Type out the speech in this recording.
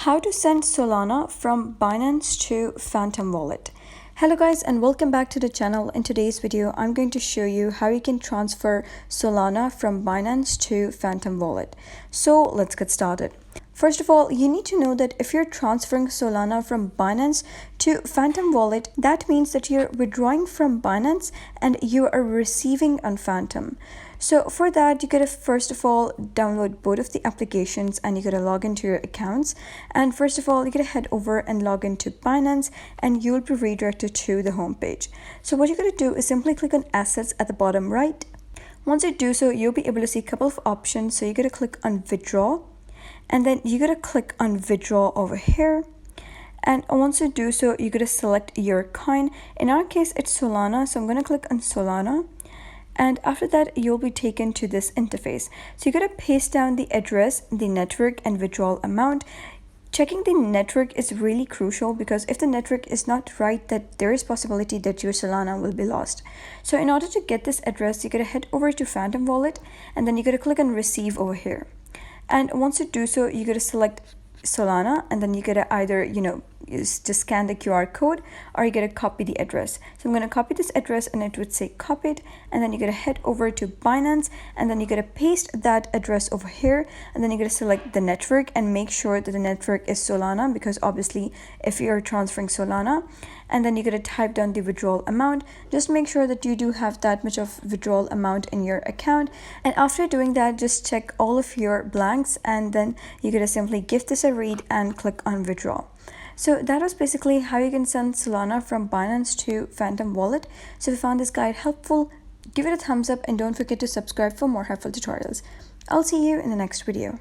How to send Solana from Binance to Phantom Wallet. Hello guys, and welcome back to the channel. In today's video, I'm going to show you how you can transfer Solana from Binance to Phantom Wallet. So let's get started. First of all, you need to know that if you're transferring Solana from Binance to Phantom Wallet, that means that you're withdrawing from Binance and you are receiving on Phantom. So for that, you gotta first of all download both of the applications and you gotta log into your accounts. And first of all, you gotta head over and log into Binance and you'll be redirected to the home page. So what you gotta do is simply click on assets at the bottom right. Once you do so, you'll be able to see a couple of options. So you gotta click on withdraw. And then you gotta click on withdraw over here. And once you do so, you gotta select your coin. In our case, it's Solana. So I'm gonna click on Solana. And after that, you'll be taken to this interface. So you gotta paste down the address, the network, and withdrawal amount. Checking the network is really crucial because if the network is not right, that there is possibility that your Solana will be lost. So in order to get this address, you gotta head over to Phantom Wallet and then you gotta click on receive over here. And once you do so, you gotta select Solana and then you gotta either, just scan the QR code or you gotta copy the address. So I'm gonna copy this address and it would say copied, and then you gotta head over to Binance and then you gotta paste that address over here, and then you gotta select the network and make sure that the network is Solana, because obviously if you're transferring Solana, and then you gotta type down the withdrawal amount. Just make sure that you do have that much of withdrawal amount in your account, and after doing that, just check all of your blanks and then you gotta simply give this a read and click on withdraw. So that was basically how you can send Solana from Binance to Phantom Wallet. So if you found this guide helpful, give it a thumbs up and don't forget to subscribe for more helpful tutorials. I'll see you in the next video.